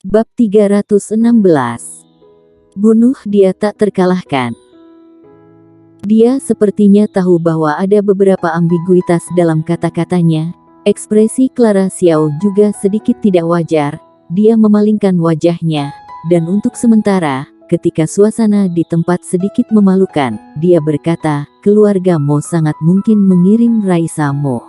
Bab 316. Bunuh dia tak terkalahkan. Dia sepertinya tahu bahwa ada beberapa ambiguitas dalam kata-katanya. Ekspresi Clara Xiao juga sedikit tidak wajar. Dia memalingkan wajahnya, dan untuk sementara, ketika suasana di tempat sedikit memalukan, dia berkata, keluarga Mo sangat mungkin mengirim Raisa Mo.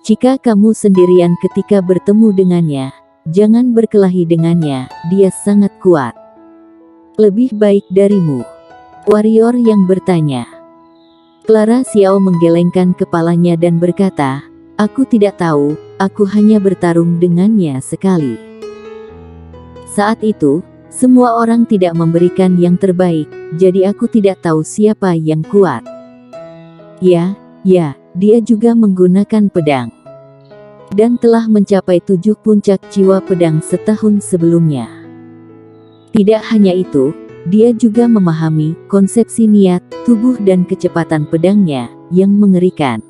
Jika kamu sendirian ketika bertemu dengannya, jangan berkelahi dengannya, dia sangat kuat. Lebih baik darimu. Warrior yang bertanya. Clara Xiao menggelengkan kepalanya dan berkata, aku tidak tahu, aku hanya bertarung dengannya sekali. Saat itu, semua orang tidak memberikan yang terbaik, jadi aku tidak tahu siapa yang kuat. Ya, dia juga menggunakan pedang. Dan telah mencapai 7 puncak jiwa pedang setahun sebelumnya. Tidak hanya itu, dia juga memahami konsepsi niat, tubuh dan kecepatan pedangnya, yang mengerikan.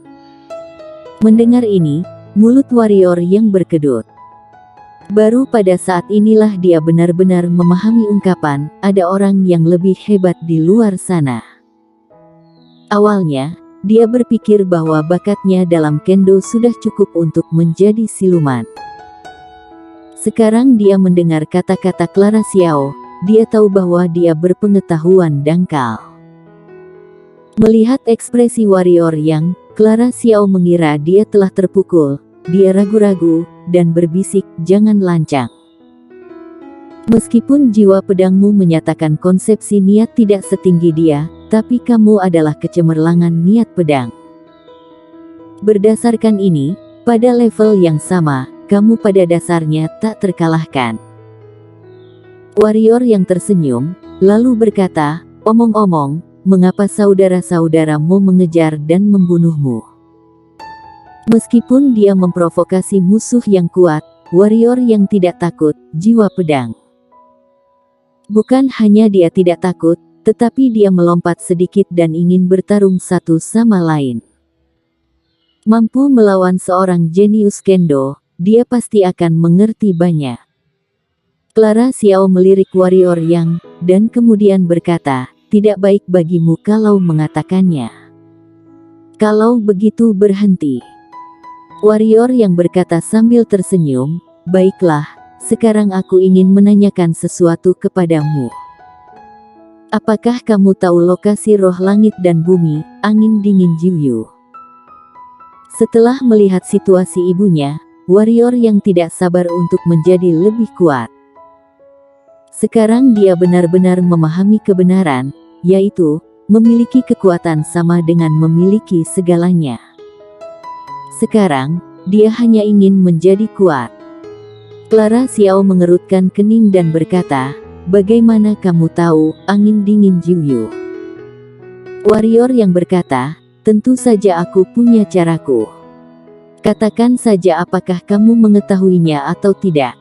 Mendengar ini, mulut warrior yang berkedut. Baru pada saat inilah dia benar-benar memahami ungkapan, ada orang yang lebih hebat di luar sana. Awalnya, dia berpikir bahwa bakatnya dalam kendo sudah cukup untuk menjadi siluman. Sekarang dia mendengar kata-kata Clara Xiao, dia tahu bahwa dia berpengetahuan dangkal. Melihat ekspresi warrior yang, Clara Xiao mengira dia telah terpukul, dia ragu-ragu, dan berbisik, jangan lancang. Meskipun jiwa pedangmu menyatakan konsepsi niat tidak setinggi dia, tapi kamu adalah kecemerlangan niat pedang. Berdasarkan ini, pada level yang sama, kamu pada dasarnya tak terkalahkan. Warrior yang tersenyum, lalu berkata, omong-omong, mengapa saudara-saudaramu mengejar dan membunuhmu? Meskipun dia memprovokasi musuh yang kuat, warrior yang tidak takut, jiwa pedang. Bukan hanya dia tidak takut, tetapi dia melompat sedikit dan ingin bertarung satu sama lain. Mampu melawan seorang jenius kendo, dia pasti akan mengerti banyak. Clara Xiao melirik warrior yang, dan kemudian berkata, tidak baik bagimu kalau mengatakannya. Kalau begitu berhenti. Warrior yang berkata sambil tersenyum, baiklah, sekarang aku ingin menanyakan sesuatu kepadamu. Apakah kamu tahu lokasi roh langit dan bumi, angin dingin Jiuyu? Setelah melihat situasi ibunya, warrior yang tidak sabar untuk menjadi lebih kuat. Sekarang dia benar-benar memahami kebenaran, yaitu, memiliki kekuatan sama dengan memiliki segalanya. Sekarang, dia hanya ingin menjadi kuat. Clara Xiao mengerutkan kening dan berkata, bagaimana kamu tahu, angin dingin Jiuyu? Warrior yang berkata, tentu saja aku punya caraku. Katakan saja apakah kamu mengetahuinya atau tidak.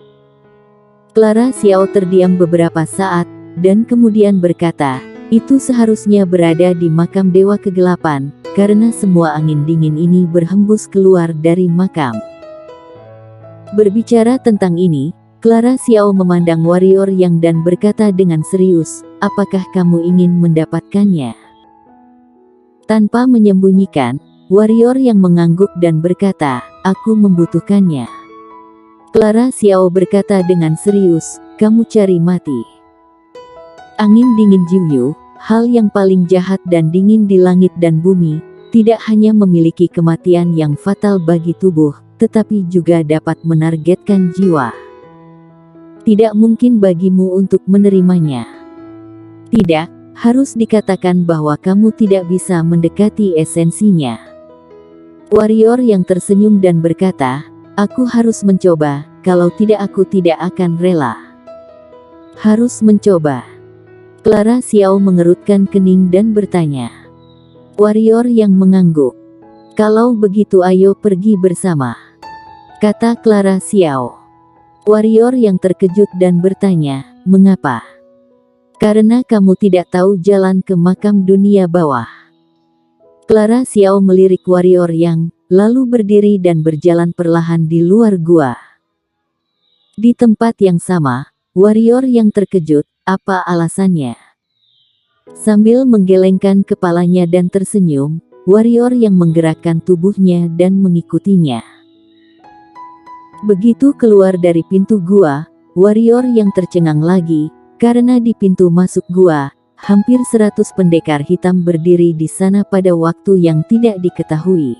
Clara Xiao terdiam beberapa saat, dan kemudian berkata, itu seharusnya berada di makam Dewa Kegelapan, karena semua angin dingin ini berhembus keluar dari makam. Berbicara tentang ini, Clara Xiao memandang warrior yang dan berkata dengan serius, apakah kamu ingin mendapatkannya? Tanpa menyembunyikan, warrior yang mengangguk dan berkata, aku membutuhkannya. Clara Xiao berkata dengan serius, kamu cari mati. Angin dingin Jiuyu, hal yang paling jahat dan dingin di langit dan bumi, tidak hanya memiliki kematian yang fatal bagi tubuh, tetapi juga dapat menargetkan jiwa. Tidak mungkin bagimu untuk menerimanya. Tidak, harus dikatakan bahwa kamu tidak bisa mendekati esensinya. Warrior yang tersenyum dan berkata, aku harus mencoba, kalau tidak aku tidak akan rela. Harus mencoba. Clara Xiao mengerutkan kening dan bertanya. Warrior yang mengangguk. Kalau begitu ayo pergi bersama. Kata Clara Xiao. Warrior yang terkejut dan bertanya, mengapa? Karena kamu tidak tahu jalan ke makam dunia bawah. Clara Xiao melirik warrior yang, lalu berdiri dan berjalan perlahan di luar gua. Di tempat yang sama, warrior yang terkejut, apa alasannya? Sambil menggelengkan kepalanya dan tersenyum, warrior yang menggerakkan tubuhnya dan mengikutinya. Begitu keluar dari pintu gua, warrior yang tercengang lagi, karena di pintu masuk gua, hampir 100 pendekar hitam berdiri di sana pada waktu yang tidak diketahui.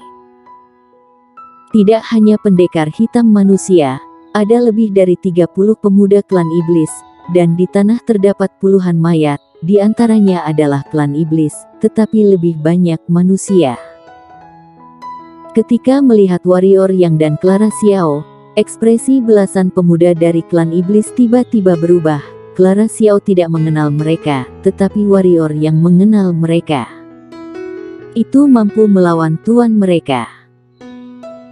Tidak hanya pendekar hitam manusia, ada lebih dari 30 pemuda klan iblis, dan di tanah terdapat puluhan mayat, di antaranya adalah klan iblis, tetapi lebih banyak manusia. Ketika melihat warrior Yang dan Clara Xiao, ekspresi belasan pemuda dari klan iblis tiba-tiba berubah. Clara Xiao tidak mengenal mereka, tetapi warrior Yang mengenal mereka. Itu mampu melawan tuan mereka.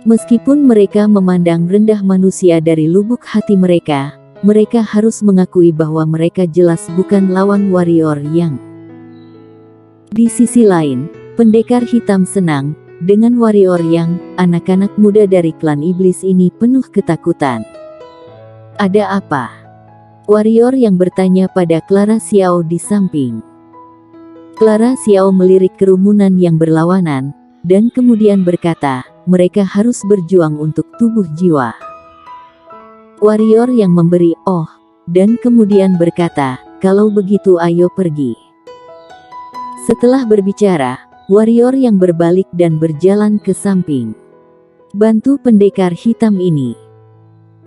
Meskipun mereka memandang rendah manusia dari lubuk hati mereka harus mengakui bahwa mereka jelas bukan lawan warrior Yang. Di sisi lain, pendekar hitam senang dengan warrior Yang. Anak-anak muda dari klan iblis ini penuh ketakutan. Ada apa? Warrior Yang bertanya pada Clara Xiao di samping. Clara Xiao melirik kerumunan yang berlawanan, dan kemudian berkata, mereka harus berjuang untuk tubuh jiwa. Warrior Yang memberi "oh", dan kemudian berkata, kalau begitu ayo pergi. Setelah berbicara, warrior Yang berbalik dan berjalan ke samping. Bantu pendekar hitam ini.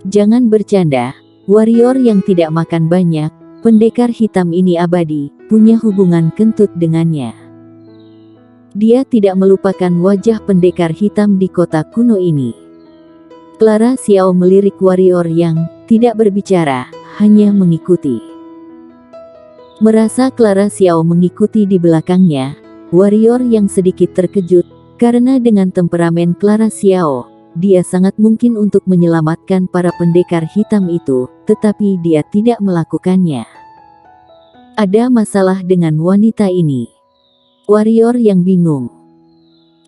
Jangan bercanda, warrior Yang tidak makan banyak, pendekar hitam ini abadi, punya hubungan kentut dengannya. Dia tidak melupakan wajah pendekar hitam di kota kuno ini. Clara Xiao melirik warrior Yang, tidak berbicara, hanya mengikuti. Merasa Clara Xiao mengikuti di belakangnya, warrior Yang sedikit terkejut, karena dengan temperamen Clara Xiao, dia sangat mungkin untuk menyelamatkan para pendekar hitam itu, tetapi dia tidak melakukannya. Ada masalah dengan wanita ini. Warrior Yang bingung.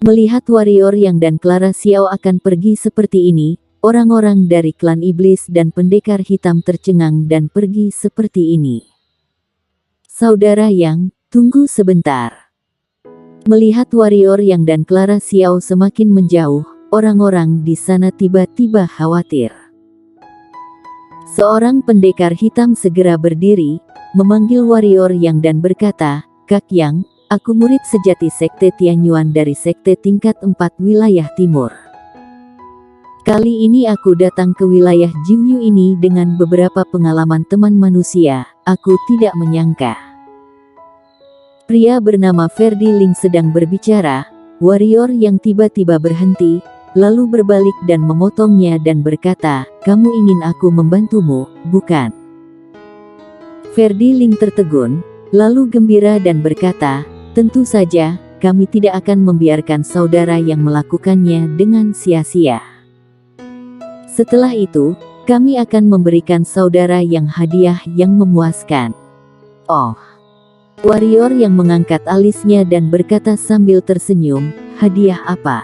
Melihat warrior Yang dan Clara Xiao akan pergi seperti ini, orang-orang dari klan iblis dan pendekar hitam tercengang dan pergi seperti ini. Saudara Yang, tunggu sebentar. Melihat warrior Yang dan Clara Xiao semakin menjauh, orang-orang di sana tiba-tiba khawatir. Seorang pendekar hitam segera berdiri, memanggil warrior Yang dan berkata, Kak Yang, aku murid sejati Sekte Tianyuan dari Sekte tingkat 4 wilayah timur. Kali ini aku datang ke wilayah Jiuyu ini dengan beberapa pengalaman teman manusia, aku tidak menyangka. Pria bernama Ferdi Ling sedang berbicara, warrior Yang tiba-tiba berhenti, lalu berbalik dan memotongnya dan berkata, kamu ingin aku membantumu, bukan? Ferdi Ling tertegun, lalu gembira dan berkata, tentu saja, kami tidak akan membiarkan saudara Yang melakukannya dengan sia-sia. Setelah itu, kami akan memberikan saudara Yang hadiah yang memuaskan. Oh. Warrior Yang mengangkat alisnya dan berkata sambil tersenyum, hadiah apa?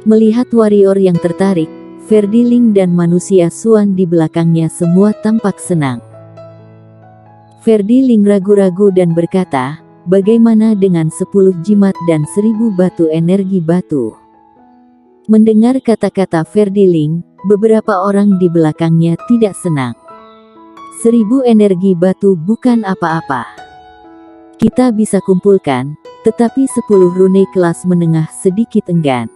Melihat warrior Yang tertarik, Ferdi Ling dan manusia Suan di belakangnya semua tampak senang. Ferdi Ling ragu-ragu dan berkata, bagaimana dengan 10 jimat dan 1000 batu energi batu? Mendengar kata-kata Ferdi Ling, beberapa orang di belakangnya tidak senang. 1000 energi batu bukan apa-apa. Kita bisa kumpulkan, tetapi 10 rune kelas menengah sedikit enggan.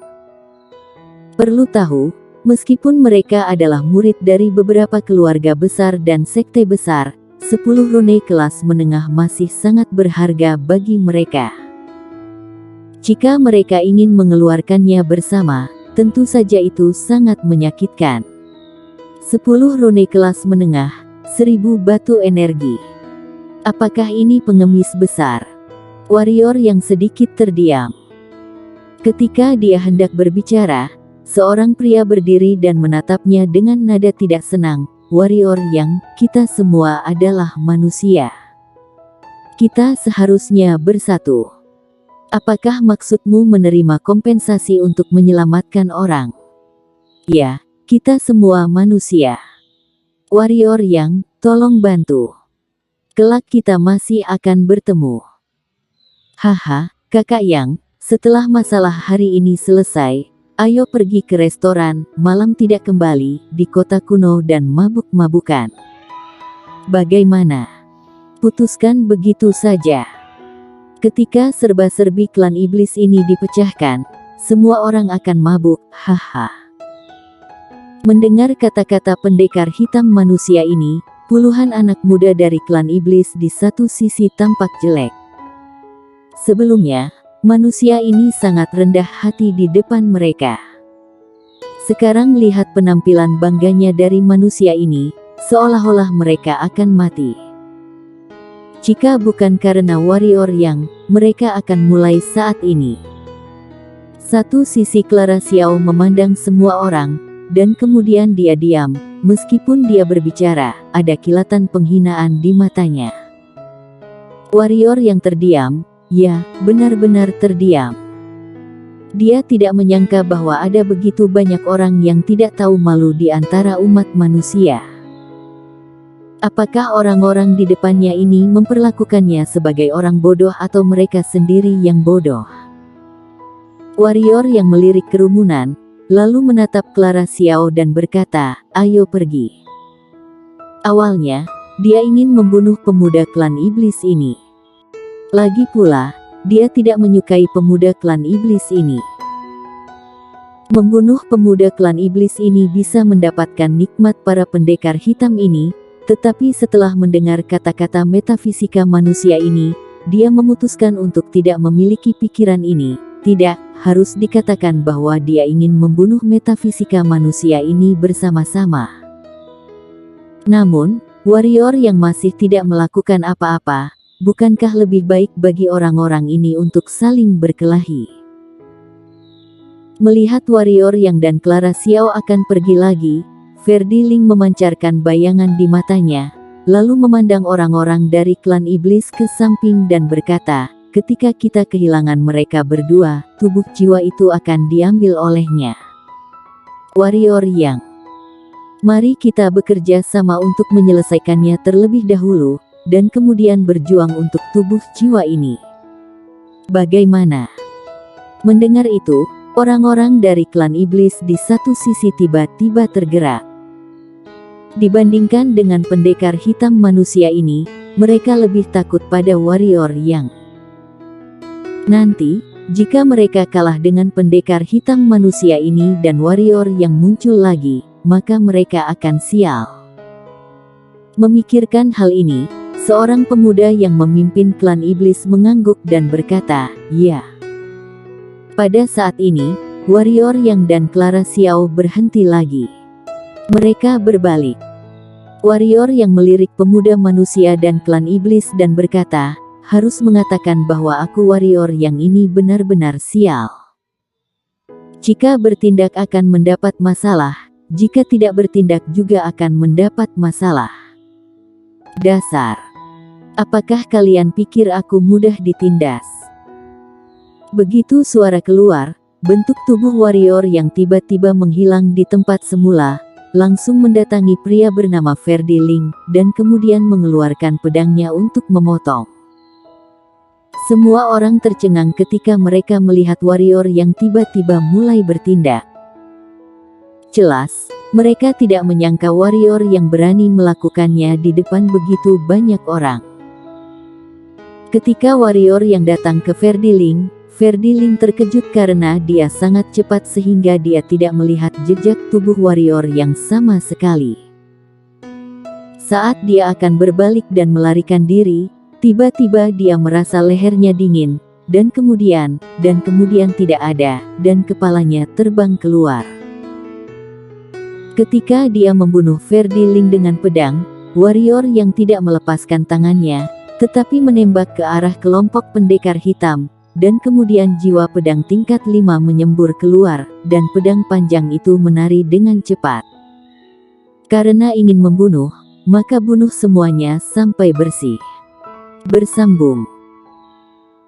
Perlu tahu, meskipun mereka adalah murid dari beberapa keluarga besar dan sekte besar, 10 rune kelas menengah masih sangat berharga bagi mereka. Jika mereka ingin mengeluarkannya bersama, tentu saja itu sangat menyakitkan. 10 rune kelas menengah, 1000 batu energi. Apakah ini pengemis besar? Warrior Yang sedikit terdiam. Ketika dia hendak berbicara, seorang pria berdiri dan menatapnya dengan nada tidak senang. Warrior Yang, kita semua adalah manusia. Kita seharusnya bersatu. Apakah maksudmu menerima kompensasi untuk menyelamatkan orang? Ya, kita semua manusia. Warrior Yang, tolong bantu. Kelak kita masih akan bertemu. Haha, Kakak Yang, setelah masalah hari ini selesai, ayo pergi ke restoran, malam tidak kembali, di kota kuno dan mabuk-mabukan. Bagaimana? Putuskan begitu saja. Ketika serba-serbi klan iblis ini dipecahkan, semua orang akan mabuk, haha. Mendengar kata-kata pendekar hitam manusia ini, puluhan anak muda dari klan iblis di satu sisi tampak jelek. Sebelumnya, manusia ini sangat rendah hati di depan mereka. Sekarang lihat penampilan bangganya dari manusia ini, seolah-olah mereka akan mati. Jika bukan karena Warrior Yang, mereka akan mulai saat ini. Satu sisi Clara Xiao memandang semua orang, dan kemudian dia diam. Meskipun dia berbicara, ada kilatan penghinaan di matanya. Warrior yang terdiam, ya, benar-benar terdiam. Dia tidak menyangka bahwa ada begitu banyak orang yang tidak tahu malu di antara umat manusia. Apakah orang-orang di depannya ini memperlakukannya sebagai orang bodoh atau mereka sendiri yang bodoh? Warrior yang melirik kerumunan, lalu menatap Clara Xiao dan berkata, ayo pergi. Awalnya, dia ingin membunuh pemuda klan iblis ini. Lagi pula, dia tidak menyukai pemuda klan iblis ini. Membunuh pemuda klan iblis ini bisa mendapatkan nikmat para pendekar hitam ini, tetapi setelah mendengar kata-kata metafisika manusia ini, dia memutuskan untuk tidak memiliki pikiran ini. Tidak, harus dikatakan bahwa dia ingin membunuh metafisika manusia ini bersama-sama. Namun, warrior yang masih tidak melakukan apa-apa, bukankah lebih baik bagi orang-orang ini untuk saling berkelahi? Melihat warrior yang dan Clara Xiao akan pergi lagi, Ferdi Ling memancarkan bayangan di matanya, lalu memandang orang-orang dari klan iblis ke samping dan berkata, ketika kita kehilangan mereka berdua, tubuh jiwa itu akan diambil olehnya. Warrior Yang, mari kita bekerja sama untuk menyelesaikannya terlebih dahulu, dan kemudian berjuang untuk tubuh jiwa ini. Bagaimana? Mendengar itu, orang-orang dari klan iblis di satu sisi tiba-tiba tergerak. Dibandingkan dengan pendekar hitam manusia ini, mereka lebih takut pada Warrior Yang. Nanti, jika mereka kalah dengan pendekar hitam manusia ini dan warrior yang muncul lagi, maka mereka akan sial. Memikirkan hal ini, seorang pemuda yang memimpin klan iblis mengangguk dan berkata, ya. Pada saat ini, Warrior Yang dan Clara Xiao berhenti lagi. Mereka berbalik. Warrior yang melirik pemuda manusia dan klan iblis dan berkata, harus mengatakan bahwa aku warrior yang ini benar-benar sial. Jika bertindak akan mendapat masalah, jika tidak bertindak juga akan mendapat masalah. Dasar. Apakah kalian pikir aku mudah ditindas? Begitu suara keluar, bentuk tubuh warrior yang tiba-tiba menghilang di tempat semula, langsung mendatangi pria bernama Ferdi Ling, dan kemudian mengeluarkan pedangnya untuk memotong. Semua orang tercengang ketika mereka melihat warrior yang tiba-tiba mulai bertindak. Jelas, mereka tidak menyangka warrior yang berani melakukannya di depan begitu banyak orang. Ketika warrior yang datang ke Ferdi Ling terkejut karena dia sangat cepat sehingga dia tidak melihat jejak tubuh warrior yang sama sekali. Saat dia akan berbalik dan melarikan diri, tiba-tiba dia merasa lehernya dingin, dan kemudian tidak ada, dan kepalanya terbang keluar. Ketika dia membunuh Ferdi Ling dengan pedang, warrior yang tidak melepaskan tangannya, tetapi menembak ke arah kelompok pendekar hitam, dan kemudian jiwa pedang tingkat 5 menyembur keluar, dan pedang panjang itu menari dengan cepat. Karena ingin membunuh, maka bunuh semuanya sampai bersih. Bersambung.